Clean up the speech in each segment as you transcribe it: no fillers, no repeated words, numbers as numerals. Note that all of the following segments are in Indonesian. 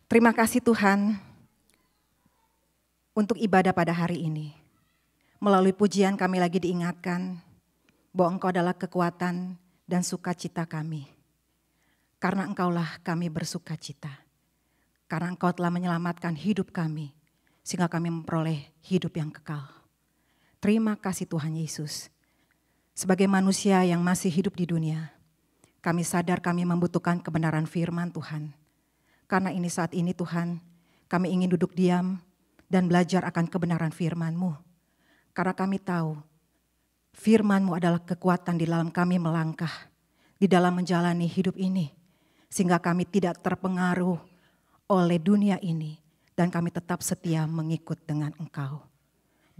Terima kasih Tuhan untuk ibadah pada hari ini. Melalui pujian kami lagi diingatkan bahwa Engkau adalah kekuatan dan sukacita kami. Karena Engkaulah kami bersukacita. Karena Engkau telah menyelamatkan hidup kami sehingga kami memperoleh hidup yang kekal. Terima kasih Tuhan Yesus. Sebagai manusia yang masih hidup di dunia, kami sadar kami membutuhkan kebenaran firman Tuhan. Karena ini saat ini Tuhan, kami ingin duduk diam dan belajar akan kebenaran firman-Mu. Karena kami tahu firman-Mu adalah kekuatan di dalam kami melangkah, di dalam menjalani hidup ini. Sehingga kami tidak terpengaruh oleh dunia ini dan kami tetap setia mengikut dengan Engkau.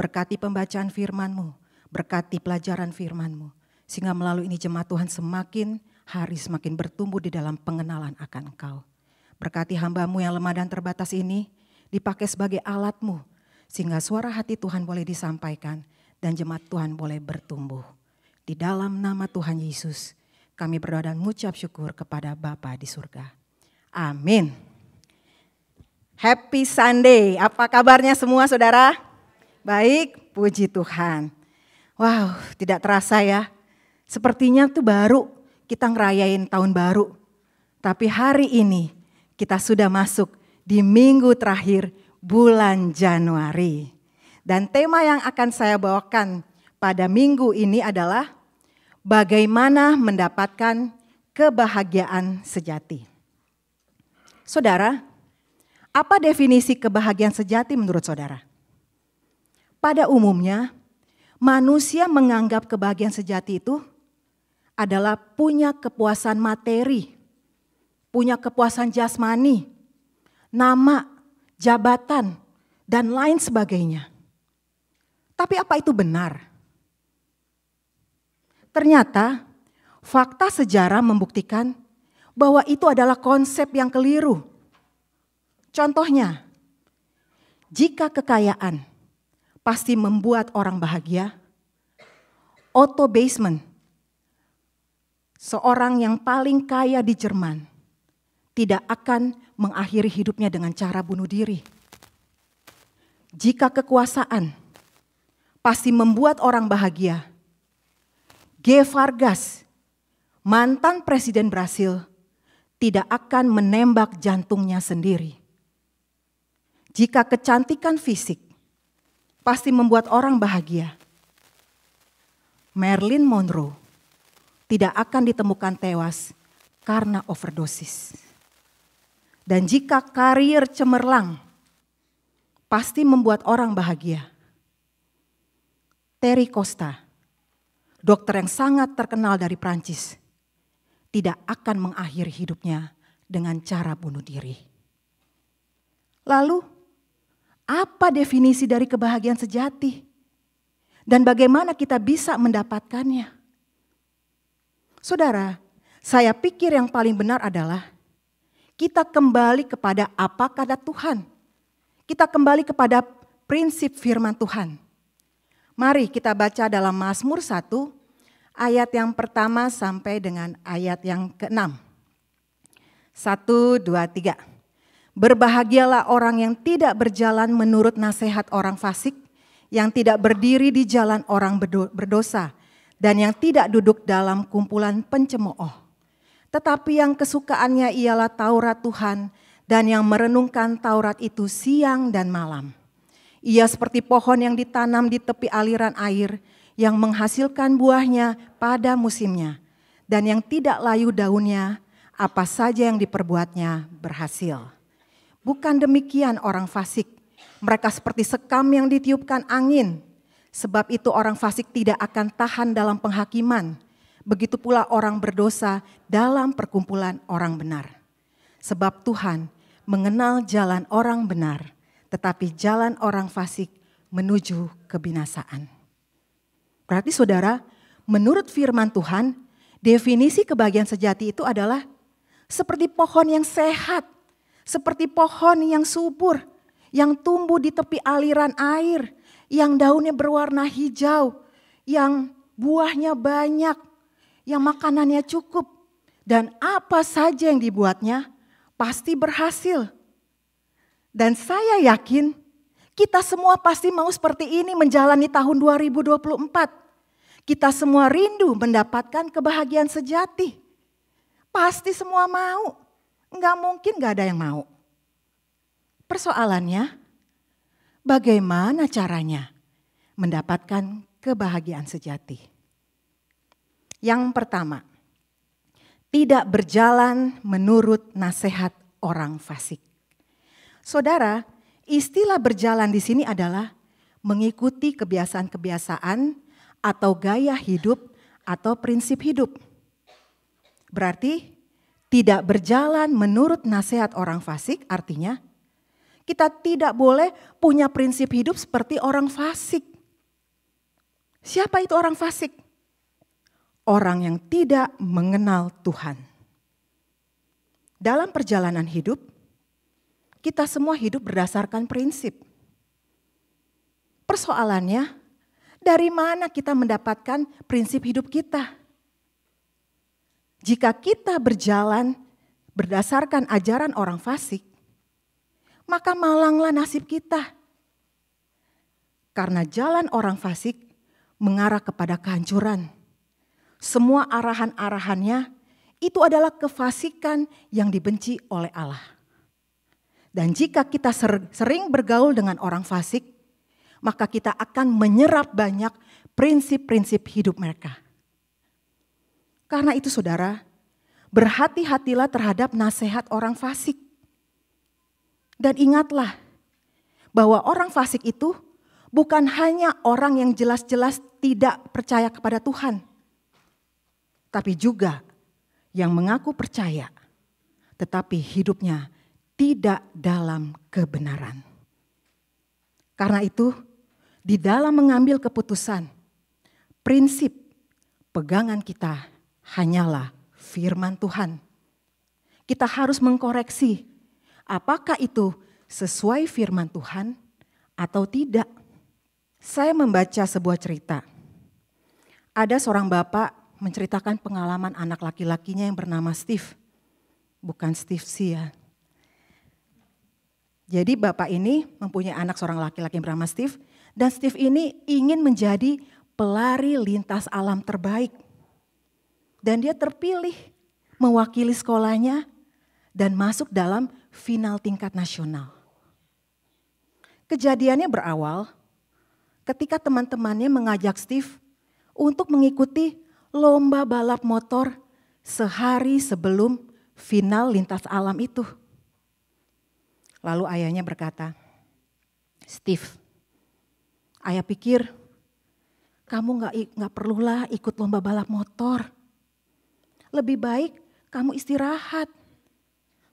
Berkati pembacaan firman-Mu, berkati pelajaran firman-Mu. Sehingga melalui ini jemaat Tuhan semakin hari semakin bertumbuh di dalam pengenalan akan Engkau. Berkati hamba-Mu yang lemah dan terbatas ini dipakai sebagai alat-Mu. Sehingga suara hati Tuhan boleh disampaikan dan jemaat Tuhan boleh bertumbuh. Di dalam nama Tuhan Yesus kami berdoa dan mengucap syukur kepada Bapa di surga. Amin. Happy Sunday. Apa kabarnya semua saudara? Baik, puji Tuhan. Wow, tidak terasa ya. Sepertinya tuh baru kita ngerayain tahun baru. Tapi hari ini kita sudah masuk di minggu terakhir bulan Januari. Dan tema yang akan saya bawakan pada minggu ini adalah bagaimana mendapatkan kebahagiaan sejati. Saudara, apa definisi kebahagiaan sejati menurut saudara? Pada umumnya, manusia menganggap kebahagiaan sejati itu adalah punya kepuasan materi, punya kepuasan jasmani, nama, jabatan, dan lain sebagainya. Tapi apa itu benar? Ternyata fakta sejarah membuktikan bahwa itu adalah konsep yang keliru. Contohnya, jika kekayaan pasti membuat orang bahagia, Otto Basman, seorang yang paling kaya di Jerman, tidak akan mengakhiri hidupnya dengan cara bunuh diri. Jika kekuasaan pasti membuat orang bahagia, G. Vargas, mantan presiden Brasil, tidak akan menembak jantungnya sendiri. Jika kecantikan fisik pasti membuat orang bahagia, Marilyn Monroe tidak akan ditemukan tewas karena overdosis. Dan jika karier cemerlang pasti membuat orang bahagia, Terry Costa, dokter yang sangat terkenal dari Prancis, tidak akan mengakhiri hidupnya dengan cara bunuh diri. Lalu, apa definisi dari kebahagiaan sejati? Dan bagaimana kita bisa mendapatkannya? Saudara, saya pikir yang paling benar adalah kita kembali kepada apa kata Tuhan. Kita kembali kepada prinsip firman Tuhan. Mari kita baca dalam Mazmur 1 ayat yang pertama sampai dengan ayat yang ke-6. 1, 2, 3. Berbahagialah orang yang tidak berjalan menurut nasihat orang fasik, yang tidak berdiri di jalan orang berdosa, dan yang tidak duduk dalam kumpulan pencemooh. Tetapi yang kesukaannya ialah Taurat Tuhan, dan yang merenungkan Taurat itu siang dan malam. Ia seperti pohon yang ditanam di tepi aliran air, yang menghasilkan buahnya pada musimnya, dan yang tidak layu daunnya, apa saja yang diperbuatnya berhasil. Bukan demikian orang fasik, mereka seperti sekam yang ditiupkan angin. Sebab itu orang fasik tidak akan tahan dalam penghakiman. Begitu pula orang berdosa dalam perkumpulan orang benar. Sebab Tuhan mengenal jalan orang benar, tetapi jalan orang fasik menuju kebinasaan. Berarti saudara, menurut firman Tuhan, definisi kebahagiaan sejati itu adalah seperti pohon yang sehat, seperti pohon yang subur, yang tumbuh di tepi aliran air, yang daunnya berwarna hijau, yang buahnya banyak, yang makanannya cukup, dan apa saja yang dibuatnya pasti berhasil. Dan saya yakin kita semua pasti mau seperti ini menjalani tahun 2024. Kita semua rindu mendapatkan kebahagiaan sejati. Pasti semua mau. Enggak mungkin gak ada yang mau. Persoalannya, bagaimana caranya mendapatkan kebahagiaan sejati? Yang pertama, tidak berjalan menurut nasihat orang fasik. Saudara, istilah berjalan di sini adalah mengikuti kebiasaan-kebiasaan atau gaya hidup atau prinsip hidup. Berarti tidak berjalan menurut nasihat orang fasik artinya kita tidak boleh punya prinsip hidup seperti orang fasik. Siapa itu orang fasik? Orang yang tidak mengenal Tuhan. Dalam perjalanan hidup, kita semua hidup berdasarkan prinsip. Persoalannya, dari mana kita mendapatkan prinsip hidup kita? Jika kita berjalan berdasarkan ajaran orang fasik, maka malanglah nasib kita. Karena jalan orang fasik mengarah kepada kehancuran. Semua arahan-arahannya itu adalah kefasikan yang dibenci oleh Allah. Dan jika kita sering bergaul dengan orang fasik, maka kita akan menyerap banyak prinsip-prinsip hidup mereka. Karena itu saudara, berhati-hatilah terhadap nasihat orang fasik. Dan ingatlah bahwa orang fasik itu bukan hanya orang yang jelas-jelas tidak percaya kepada Tuhan. Tapi juga yang mengaku percaya, tetapi hidupnya tidak dalam kebenaran. Karena itu, di dalam mengambil keputusan, prinsip pegangan kita hanyalah firman Tuhan. Kita harus mengkoreksi apakah itu sesuai firman Tuhan atau tidak. Saya membaca sebuah cerita. Ada seorang bapak menceritakan pengalaman anak laki-lakinya yang bernama Steve. Bukan Steve sih ya. Jadi bapak ini mempunyai anak seorang laki-laki yang bernama Steve. Dan Steve ini ingin menjadi pelari lintas alam terbaik. Dan dia terpilih mewakili sekolahnya dan masuk dalam final tingkat nasional. Kejadiannya berawal ketika teman-temannya mengajak Steve untuk mengikuti lomba balap motor sehari sebelum final lintas alam itu. Lalu ayahnya berkata, Steve, ayah pikir kamu gak perlulah ikut lomba balap motor. Lebih baik kamu istirahat.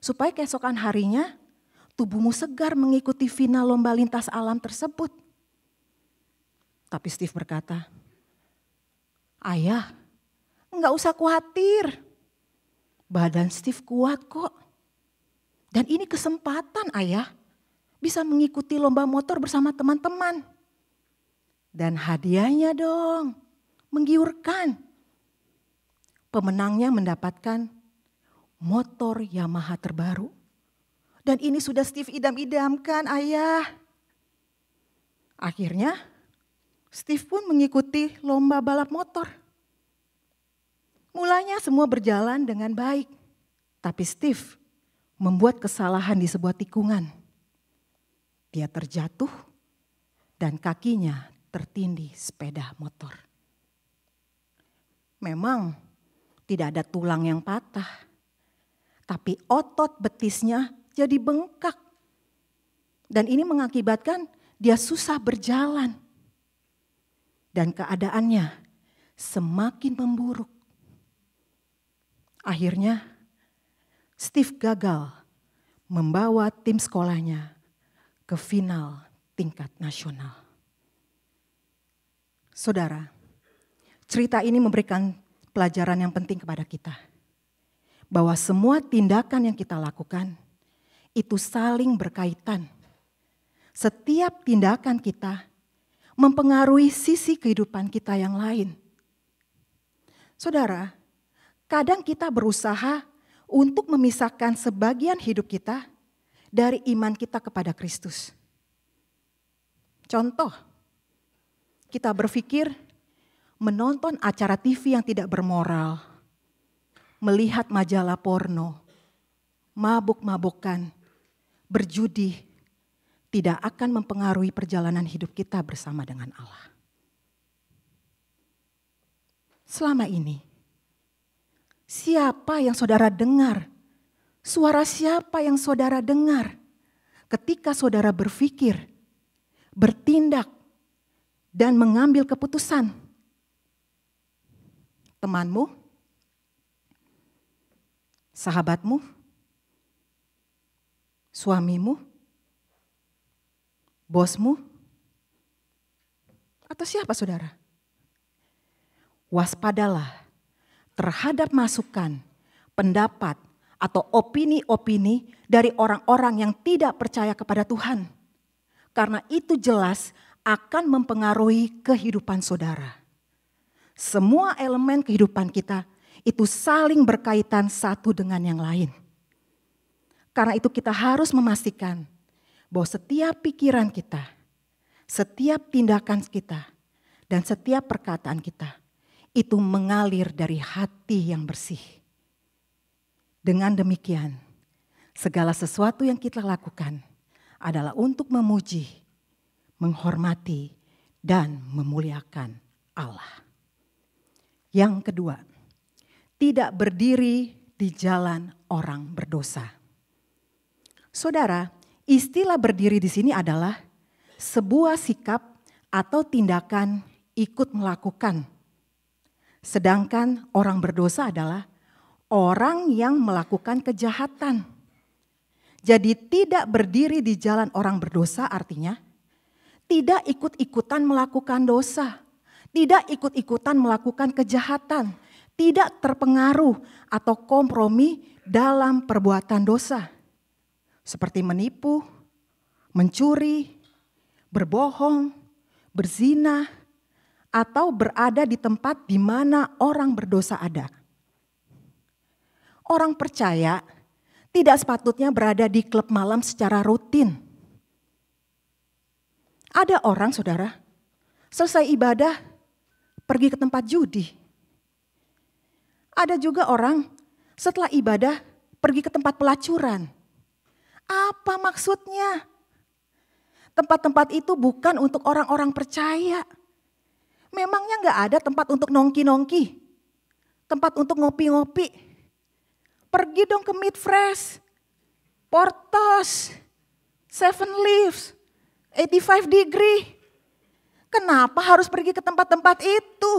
Supaya keesokan harinya tubuhmu segar mengikuti final lomba lintas alam tersebut. Tapi Steve berkata, ayah gak usah khawatir. Badan Steve kuat kok. Dan ini kesempatan ayah bisa mengikuti lomba motor bersama teman-teman. Dan hadiahnya dong menggiurkan. Pemenangnya mendapatkan motor Yamaha terbaru. Dan ini sudah Steve idam-idamkan ayah. Akhirnya Steve pun mengikuti lomba balap motor. Mulanya semua berjalan dengan baik. Tapi Steve membuat kesalahan di sebuah tikungan. Dia terjatuh dan kakinya tertindih sepeda motor. Memang tidak ada tulang yang patah, tapi otot betisnya jadi bengkak. Dan ini mengakibatkan dia susah berjalan. Dan keadaannya semakin memburuk. Akhirnya Steve gagal membawa tim sekolahnya ke final tingkat nasional. Saudara, cerita ini memberikan pelajaran yang penting kepada kita. Bahwa semua tindakan yang kita lakukan itu saling berkaitan. Setiap tindakan kita mempengaruhi sisi kehidupan kita yang lain. Saudara, kadang kita berusaha untuk memisahkan sebagian hidup kita dari iman kita kepada Kristus. Contoh, kita berpikir menonton acara TV yang tidak bermoral, melihat majalah porno, mabuk-mabukan, berjudi, tidak akan mempengaruhi perjalanan hidup kita bersama dengan Allah. Selama ini, siapa yang saudara dengar? Suara siapa yang saudara dengar ketika saudara berpikir, bertindak, dan mengambil keputusan? Temanmu? Sahabatmu? Suamimu? Bosmu? Atau siapa saudara? Waspadalah terhadap masukan, pendapat, atau opini-opini dari orang-orang yang tidak percaya kepada Tuhan. Karena itu jelas akan mempengaruhi kehidupan saudara. Semua elemen kehidupan kita itu saling berkaitan satu dengan yang lain. Karena itu kita harus memastikan bahwa setiap pikiran kita, setiap tindakan kita, dan setiap perkataan kita itu mengalir dari hati yang bersih. Dengan demikian, segala sesuatu yang kita lakukan adalah untuk memuji, menghormati, dan memuliakan Allah. Yang kedua, tidak berdiri di jalan orang berdosa. Saudara, istilah berdiri di sini adalah sebuah sikap atau tindakan ikut melakukan. Sedangkan orang berdosa adalah orang yang melakukan kejahatan. Jadi tidak berdiri di jalan orang berdosa artinya tidak ikut-ikutan melakukan dosa, tidak ikut-ikutan melakukan kejahatan, tidak terpengaruh atau kompromi dalam perbuatan dosa. Seperti menipu, mencuri, berbohong, berzina, atau berada di tempat di mana orang berdosa ada. Orang percaya tidak sepatutnya berada di klub malam secara rutin. Ada orang, saudara, selesai ibadah pergi ke tempat judi. Ada juga orang setelah ibadah pergi ke tempat pelacuran. Apa maksudnya? Tempat-tempat itu bukan untuk orang-orang percaya. Memangnya gak ada tempat untuk nongki-nongki? Tempat untuk ngopi-ngopi? Pergi dong ke Meat Fresh, Portos, Seven Leaves, 85 Degree. Kenapa harus pergi ke tempat-tempat itu?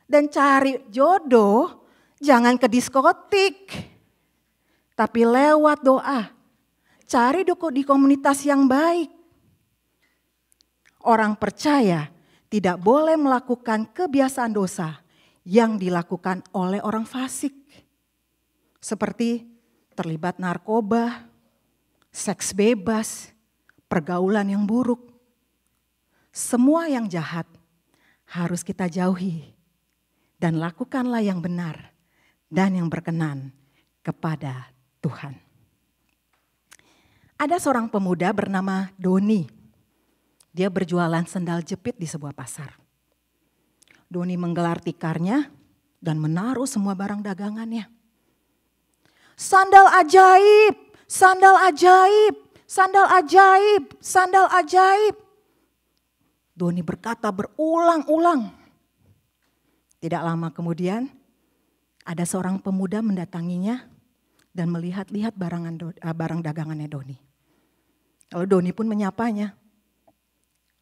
Dan cari jodoh jangan ke diskotik, tapi lewat doa. Cari di komunitas yang baik. Orang percaya tidak boleh melakukan kebiasaan dosa yang dilakukan oleh orang fasik. Seperti terlibat narkoba, seks bebas, pergaulan yang buruk. Semua yang jahat harus kita jauhi dan lakukanlah yang benar dan yang berkenan kepada Tuhan. Ada seorang pemuda bernama Doni. Dia berjualan sendal jepit di sebuah pasar. Doni menggelar tikarnya dan menaruh semua barang dagangannya. Sandal ajaib, sandal ajaib, sandal ajaib, sandal ajaib. Doni berkata berulang-ulang. Tidak lama kemudian ada seorang pemuda mendatanginya dan melihat-lihat barang dagangannya Doni. Lalu Doni pun menyapanya.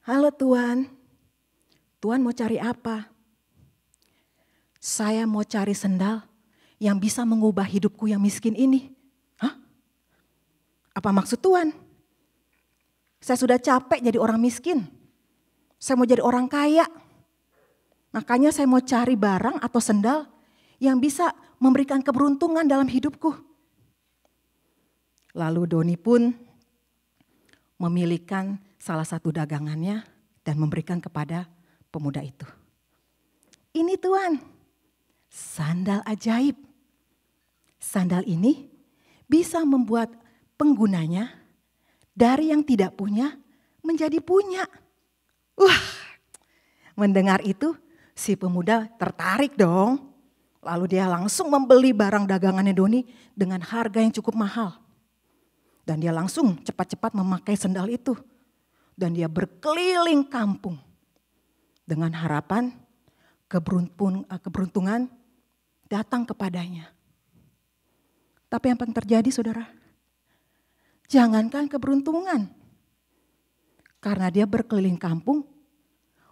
Halo Tuan, Tuan mau cari apa? Saya mau cari sendal yang bisa mengubah hidupku yang miskin ini. Hah? Apa maksud Tuan? Saya sudah capek jadi orang miskin. Saya mau jadi orang kaya. Makanya saya mau cari barang atau sendal yang bisa memberikan keberuntungan dalam hidupku. Lalu Doni pun memilihkan salah satu dagangannya dan memberikan kepada pemuda itu. Ini Tuan, sandal ajaib. Sandal ini bisa membuat penggunanya dari yang tidak punya menjadi punya. Mendengar itu si pemuda tertarik dong. Lalu dia langsung membeli barang dagangannya Doni dengan harga yang cukup mahal. Dan dia langsung cepat-cepat memakai sendal itu. Dan dia berkeliling kampung dengan harapan keberuntungan datang kepadanya. Tapi apa yang terjadi saudara? Jangankan keberuntungan. Karena dia berkeliling kampung,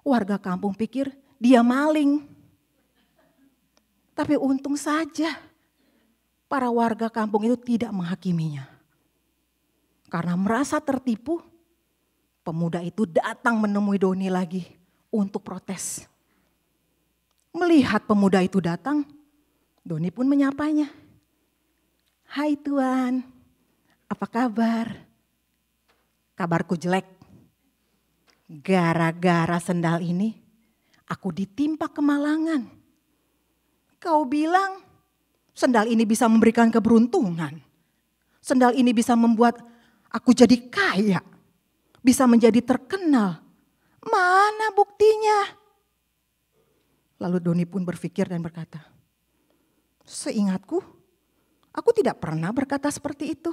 warga kampung pikir dia maling. Tapi untung saja para warga kampung itu tidak menghakiminya. Karena merasa tertipu, pemuda itu datang menemui Doni lagi untuk protes. Melihat pemuda itu datang, Doni pun menyapanya. Hai Tuan, apa kabar? Kabarku jelek. Gara-gara sendal ini, aku ditimpa kemalangan. Kau bilang sendal ini bisa memberikan keberuntungan. Sendal ini bisa membuat aku jadi kaya. Bisa menjadi terkenal. Mana buktinya? Lalu Doni pun berpikir dan berkata, seingatku, aku tidak pernah berkata seperti itu.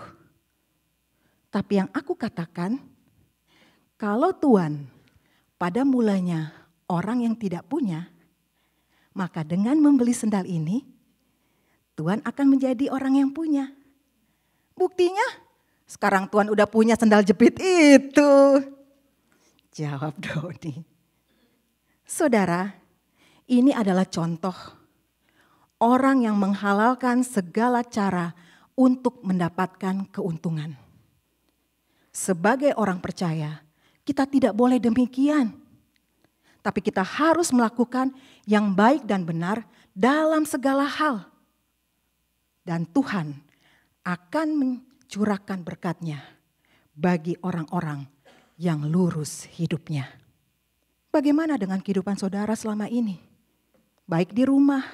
Tapi yang aku katakan, kalau Tuhan pada mulanya orang yang tidak punya, maka dengan membeli sendal ini, Tuhan akan menjadi orang yang punya. Buktinya, sekarang Tuhan udah punya sendal jepit itu. Jawab Doni. Saudara, ini adalah contoh orang yang menghalalkan segala cara untuk mendapatkan keuntungan. Sebagai orang percaya, kita tidak boleh demikian. Tapi kita harus melakukan yang baik dan benar dalam segala hal. Dan Tuhan akan mencurahkan berkat-Nya bagi orang-orang yang lurus hidupnya. Bagaimana dengan kehidupan saudara selama ini? Baik di rumah,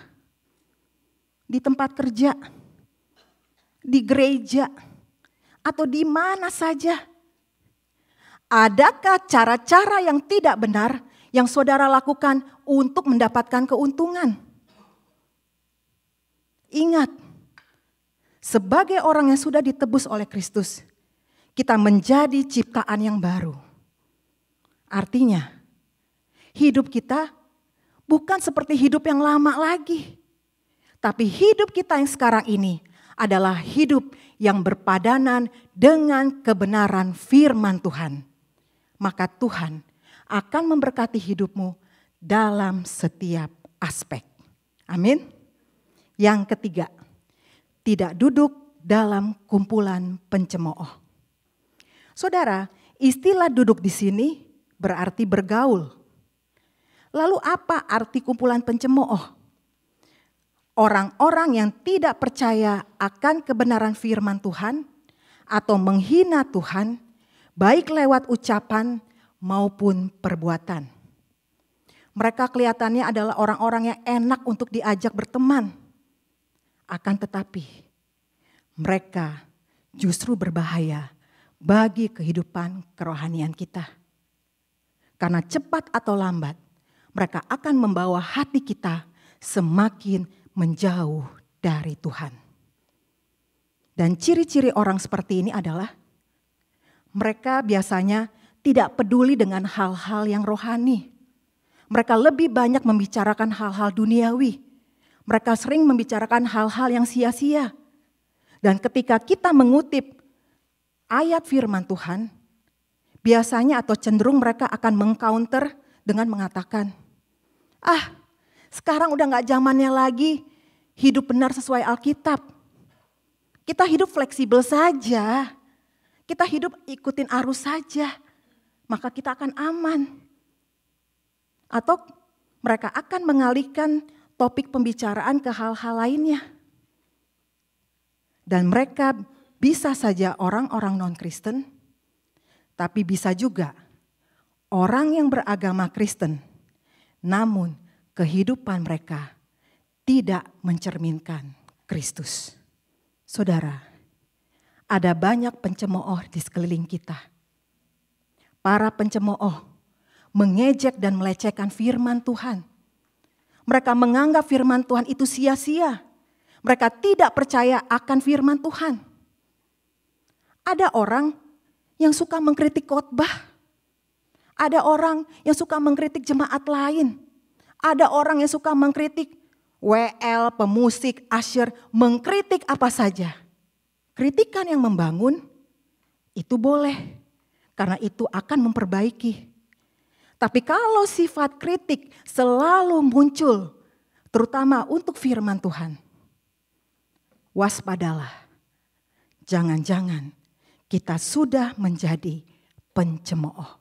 di tempat kerja, di gereja, atau di mana saja. Adakah cara-cara yang tidak benar yang saudara lakukan untuk mendapatkan keuntungan? Ingat, sebagai orang yang sudah ditebus oleh Kristus, kita menjadi ciptaan yang baru. Artinya, hidup kita bukan seperti hidup yang lama lagi. Tapi hidup kita yang sekarang ini adalah hidup yang berpadanan dengan kebenaran firman Tuhan. Maka Tuhan akan memberkati hidupmu dalam setiap aspek. Amin. Yang ketiga, tidak duduk dalam kumpulan pencemooh. Saudara, istilah duduk di sini berarti bergaul. Lalu apa arti kumpulan pencemooh? Orang-orang yang tidak percaya akan kebenaran firman Tuhan atau menghina Tuhan, baik lewat ucapan maupun perbuatan. Mereka kelihatannya adalah orang-orang yang enak untuk diajak berteman. Akan tetapi mereka justru berbahaya bagi kehidupan kerohanian kita. Karena cepat atau lambat mereka akan membawa hati kita semakin menjauh dari Tuhan. Dan ciri-ciri orang seperti ini adalah mereka biasanya tidak peduli dengan hal-hal yang rohani. Mereka lebih banyak membicarakan hal-hal duniawi. Mereka sering membicarakan hal-hal yang sia-sia. Dan ketika kita mengutip ayat firman Tuhan, biasanya atau cenderung mereka akan mengcounter dengan mengatakan, sekarang udah gak zamannya lagi hidup benar sesuai Alkitab. Kita hidup fleksibel saja. Kita hidup ikutin arus saja. Maka kita akan aman. Atau mereka akan mengalihkan topik pembicaraan ke hal-hal lainnya. Dan mereka bisa saja orang-orang non-Kristen, tapi bisa juga orang yang beragama Kristen, namun kehidupan mereka tidak mencerminkan Kristus. Saudara, Ada banyak pencemooh di sekeliling kita. Para pencemooh mengejek dan melecehkan firman Tuhan. Mereka menganggap firman Tuhan itu sia-sia. Mereka tidak percaya akan firman Tuhan. Ada orang yang suka mengkritik khotbah. Ada orang yang suka mengkritik jemaat lain. Ada orang yang suka mengkritik WL, pemusik, usher, mengkritik apa saja. Kritikan yang membangun itu boleh, karena itu akan memperbaiki. Tapi kalau sifat kritik selalu muncul, terutama untuk firman Tuhan, waspadalah. Jangan-jangan kita sudah menjadi pencemooh.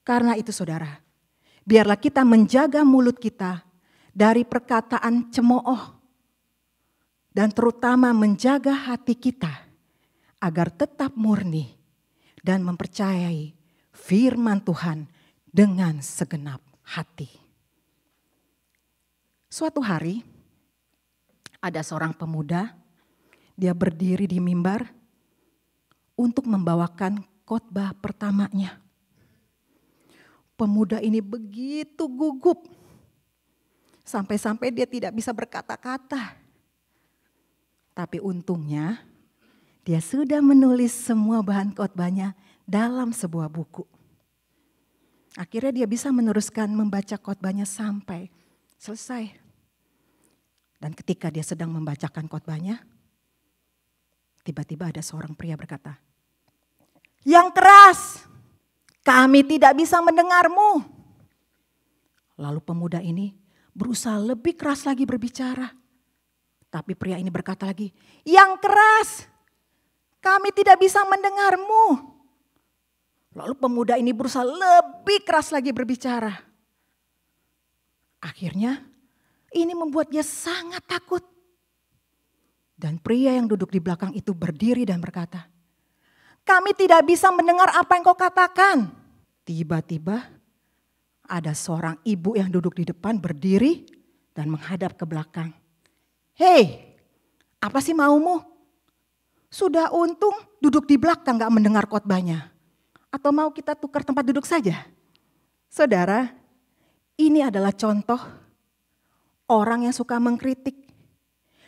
Karena itu saudara, biarlah kita menjaga mulut kita dari perkataan cemooh. Dan terutama menjaga hati kita agar tetap murni dan mempercayai firman Tuhan dengan segenap hati. Suatu hari ada seorang pemuda, dia berdiri di mimbar untuk membawakan khotbah pertamanya. Pemuda ini begitu gugup, sampai-sampai dia tidak bisa berkata-kata. Tapi untungnya dia sudah menulis semua bahan khotbahnya dalam sebuah buku. Akhirnya dia bisa meneruskan membaca khotbahnya sampai selesai. Dan ketika dia sedang membacakan khotbahnya, tiba-tiba ada seorang pria berkata, "Yang keras! Kami tidak bisa mendengarmu." Lalu pemuda ini berusaha lebih keras lagi berbicara. Tapi pria ini berkata lagi, "Yang keras! Kami tidak bisa mendengarmu." Lalu pemuda ini berusaha lebih keras lagi berbicara. Akhirnya ini membuat dia sangat takut. Dan pria yang duduk di belakang itu berdiri dan berkata, "Kami tidak bisa mendengar apa yang kau katakan." Tiba-tiba ada seorang ibu yang duduk di depan berdiri dan menghadap ke belakang. "Hei, apa sih maumu? Sudah untung duduk di belakang gak mendengar khotbahnya. Atau mau kita tukar tempat duduk saja?" Saudara, ini adalah contoh orang yang suka mengkritik.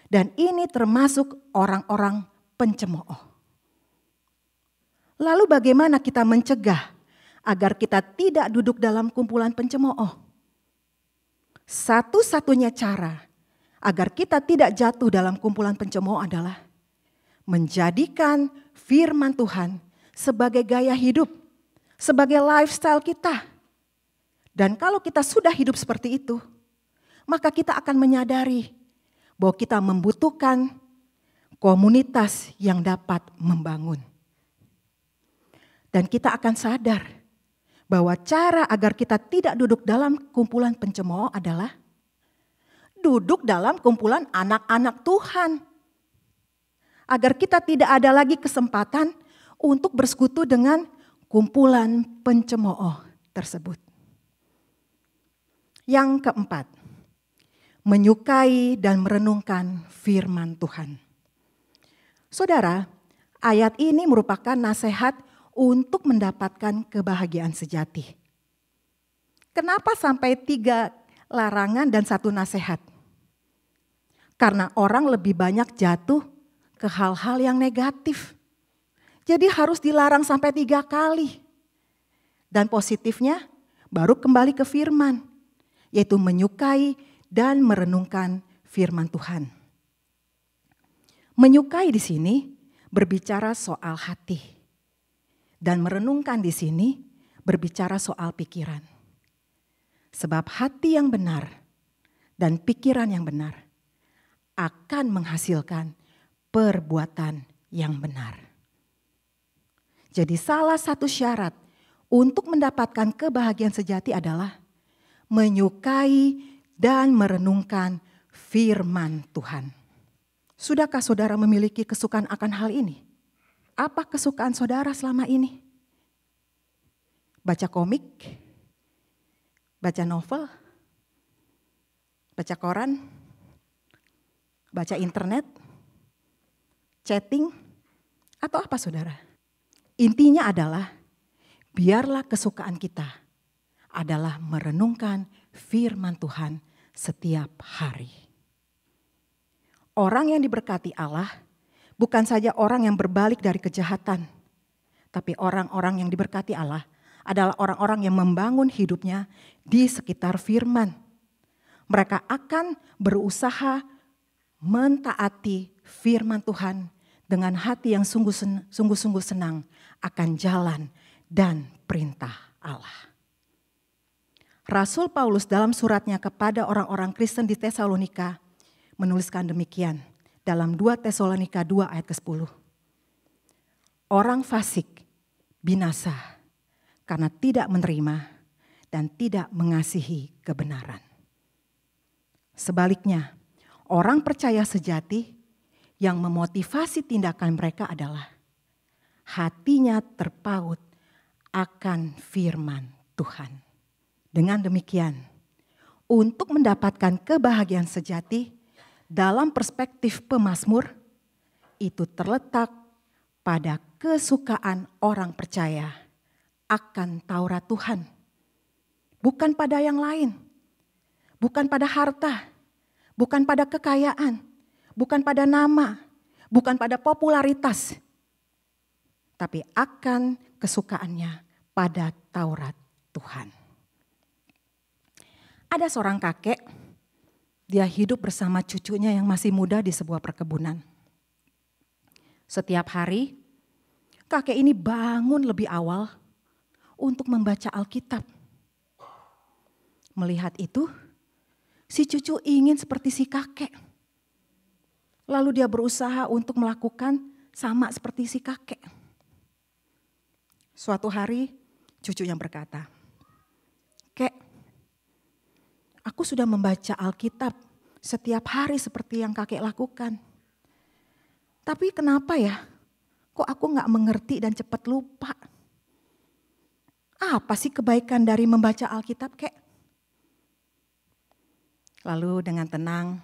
Dan ini termasuk orang-orang pencemooh. Lalu bagaimana kita mencegah agar kita tidak duduk dalam kumpulan pencemooh? Satu-satunya cara agar kita tidak jatuh dalam kumpulan pencemooh adalah menjadikan firman Tuhan sebagai gaya hidup, sebagai lifestyle kita. Dan kalau kita sudah hidup seperti itu, maka kita akan menyadari bahwa kita membutuhkan komunitas yang dapat membangun. Dan kita akan sadar bahwa cara agar kita tidak duduk dalam kumpulan pencemooh adalah duduk dalam kumpulan anak-anak Tuhan. Agar kita tidak ada lagi kesempatan untuk bersekutu dengan kumpulan pencemooh tersebut. Yang keempat, menyukai dan merenungkan firman Tuhan. Saudara, ayat ini merupakan nasihat untuk mendapatkan kebahagiaan sejati. Kenapa sampai 3 larangan dan 1 nasihat? Karena orang lebih banyak jatuh ke hal-hal yang negatif. Jadi harus dilarang sampai 3 kali. Dan positifnya baru kembali ke firman, yaitu menyukai dan merenungkan firman Tuhan. Menyukai di sini berbicara soal hati. Dan merenungkan di sini berbicara soal pikiran. Sebab hati yang benar dan pikiran yang benar akan menghasilkan perbuatan yang benar. Jadi salah satu syarat untuk mendapatkan kebahagiaan sejati adalah menyukai dan merenungkan firman Tuhan. Sudahkah saudara memiliki kesukaan akan hal ini? Apa kesukaan saudara selama ini? Baca komik? Baca novel? Baca koran? Baca internet? chatting, atau apa saudara? Intinya adalah biarlah kesukaan kita adalah merenungkan firman Tuhan setiap hari. Orang yang diberkati Allah bukan saja orang yang berbalik dari kejahatan, tapi orang-orang yang diberkati Allah adalah orang-orang yang membangun hidupnya di sekitar firman. Mereka akan berusaha mentaati firman Tuhan dengan hati yang sungguh-sungguh senang akan jalan dan perintah Allah. Rasul Paulus dalam suratnya kepada orang-orang Kristen di Tesalonika menuliskan demikian dalam 2 Tesalonika 2 ayat ke-10. Orang fasik binasa karena tidak menerima dan tidak mengasihi kebenaran. Sebaliknya, orang percaya sejati yang memotivasi tindakan mereka adalah hatinya terpaut akan firman Tuhan. Dengan demikian, untuk mendapatkan kebahagiaan sejati dalam perspektif pemazmur, itu terletak pada kesukaan orang percaya akan Taurat Tuhan. Bukan pada yang lain, bukan pada harta, bukan pada kekayaan, bukan pada nama, bukan pada popularitas, tapi akan kesukaannya pada Taurat Tuhan. Ada seorang kakek, dia hidup bersama cucunya yang masih muda di sebuah perkebunan. Setiap hari, kakek ini bangun lebih awal untuk membaca Alkitab. Melihat itu, si cucu ingin seperti si kakek. Lalu dia berusaha untuk melakukan sama seperti si kakek. Suatu hari, cucunya berkata, "Kek, aku sudah membaca Alkitab setiap hari seperti yang kakek lakukan. Tapi kenapa ya, kok aku gak mengerti dan cepat lupa? Apa sih kebaikan dari membaca Alkitab, kek?" Lalu dengan tenang,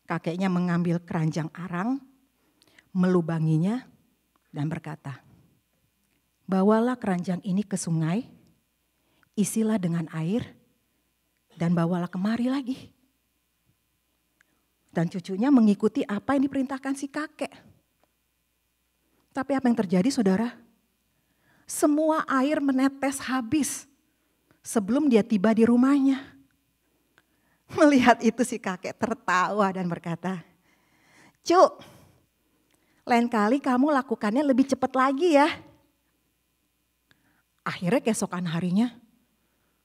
kakeknya mengambil keranjang arang, melubanginya dan berkata, "Bawalah keranjang ini ke sungai, isilah dengan air, dan bawalah kemari lagi." Dan cucunya mengikuti apa yang diperintahkan si kakek. Tapi apa yang terjadi, saudara? Semua air menetes habis sebelum dia tiba di rumahnya. Melihat itu si kakek tertawa dan berkata, "Cuk, lain kali kamu lakukannya lebih cepat lagi ya." Akhirnya keesokan harinya,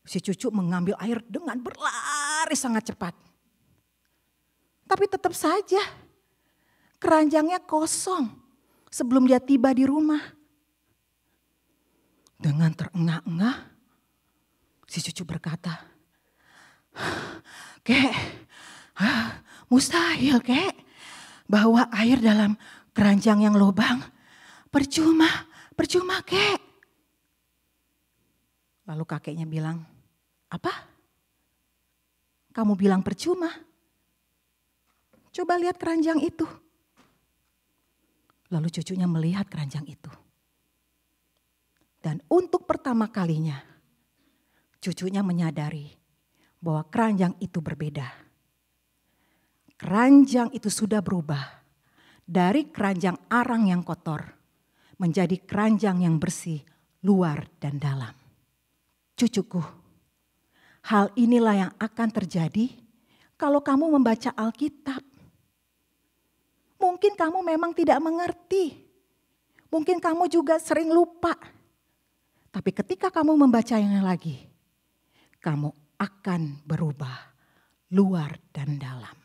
si cucu mengambil air dengan berlari sangat cepat. Tapi tetap saja keranjangnya kosong sebelum dia tiba di rumah. Dengan terengah-engah, si cucu berkata, "Kek, mustahil kek, bawa air dalam keranjang yang lubang. Percuma kek." Lalu kakeknya bilang, "Apa? Kamu bilang percuma? Coba lihat keranjang itu." Lalu cucunya melihat keranjang itu. Dan untuk pertama kalinya, cucunya menyadari bahwa keranjang itu berbeda. Keranjang itu sudah berubah dari keranjang arang yang kotor menjadi keranjang yang bersih luar dan dalam. Cucuku, hal inilah yang akan terjadi kalau kamu membaca Alkitab. Mungkin kamu memang tidak mengerti. Mungkin kamu juga sering lupa. Tapi ketika kamu membacanya lagi, kamu akan berubah luar dan dalam.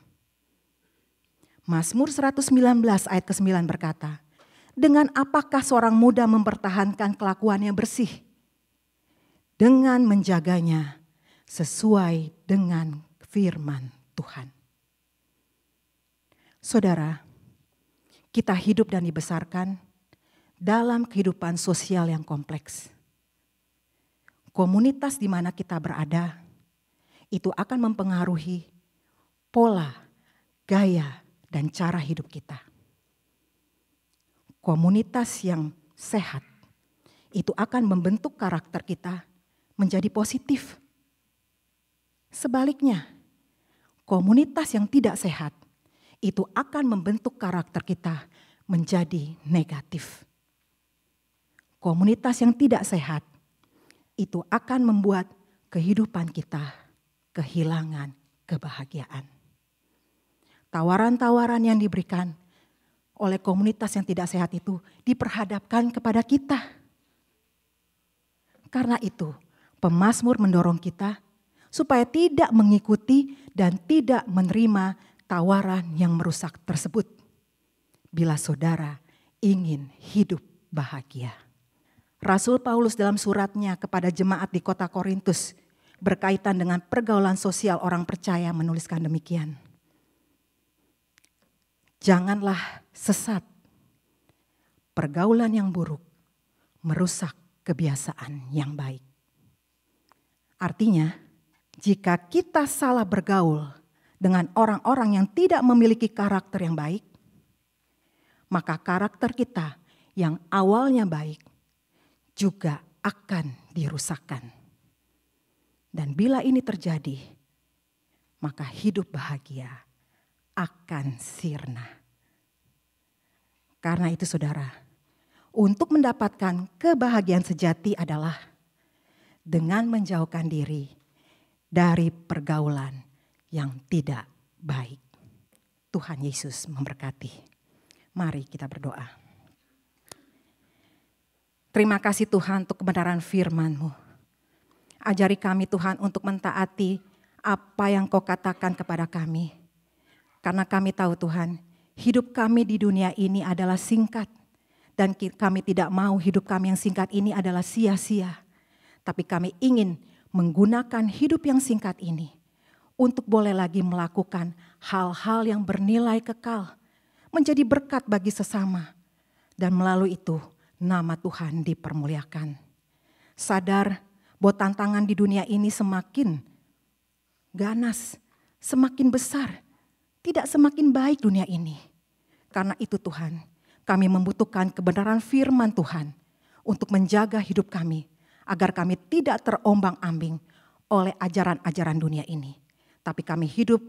Mazmur 119 ayat ke-9 berkata, "Dengan apakah seorang muda mempertahankan kelakuannya bersih? Dengan menjaganya sesuai dengan firman Tuhan." Saudara, kita hidup dan dibesarkan dalam kehidupan sosial yang kompleks. Komunitas di mana kita berada itu akan mempengaruhi pola, gaya, dan cara hidup kita. komunitas yang sehat itu akan membentuk karakter kita menjadi positif. Sebaliknya, komunitas yang tidak sehat itu akan membentuk karakter kita menjadi negatif. Komunitas yang tidak sehat itu akan membuat kehidupan kita kehilangan kebahagiaan. Tawaran-tawaran yang diberikan oleh komunitas yang tidak sehat itu diperhadapkan kepada kita. Karena itu, pemazmur mendorong kita supaya tidak mengikuti dan tidak menerima tawaran yang merusak tersebut. Bila saudara ingin hidup bahagia. Rasul Paulus dalam suratnya kepada jemaat di kota Korintus berkaitan dengan pergaulan sosial orang percaya menuliskan demikian. Janganlah sesat. Pergaulan yang buruk merusak kebiasaan yang baik. Artinya, jika kita salah bergaul dengan orang-orang yang tidak memiliki karakter yang baik, maka karakter kita yang awalnya baik juga akan dirusakkan. Dan bila ini terjadi, maka hidup bahagia akan sirna. Karena itu saudara, untuk mendapatkan kebahagiaan sejati adalah dengan menjauhkan diri dari pergaulan yang tidak baik. Tuhan Yesus memberkati. Mari kita berdoa. Terima kasih Tuhan untuk kebenaran firman-Mu. Ajari kami Tuhan untuk mentaati apa yang Kau katakan kepada kami. Karena kami tahu Tuhan, hidup kami di dunia ini adalah singkat. Dan kami tidak mau hidup kami yang singkat ini adalah sia-sia. Tapi kami ingin menggunakan hidup yang singkat ini untuk boleh lagi melakukan hal-hal yang bernilai kekal, menjadi berkat bagi sesama, dan melalui itu nama Tuhan dipermuliakan. Sadar bahwa tantangan di dunia ini semakin ganas, semakin besar, tidak semakin baik dunia ini. Karena itu Tuhan, kami membutuhkan kebenaran firman Tuhan untuk menjaga hidup kami, agar kami tidak terombang-ambing oleh ajaran-ajaran dunia ini. Tapi kami hidup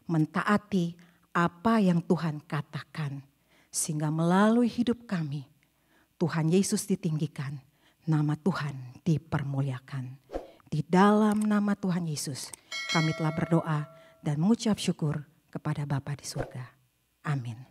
mentaati apa yang Tuhan katakan. Sehingga melalui hidup kami, Tuhan Yesus ditinggikan, nama Tuhan dipermuliakan. Di dalam nama Tuhan Yesus, kami telah berdoa dan mengucap syukur kepada Bapa di surga. Amin.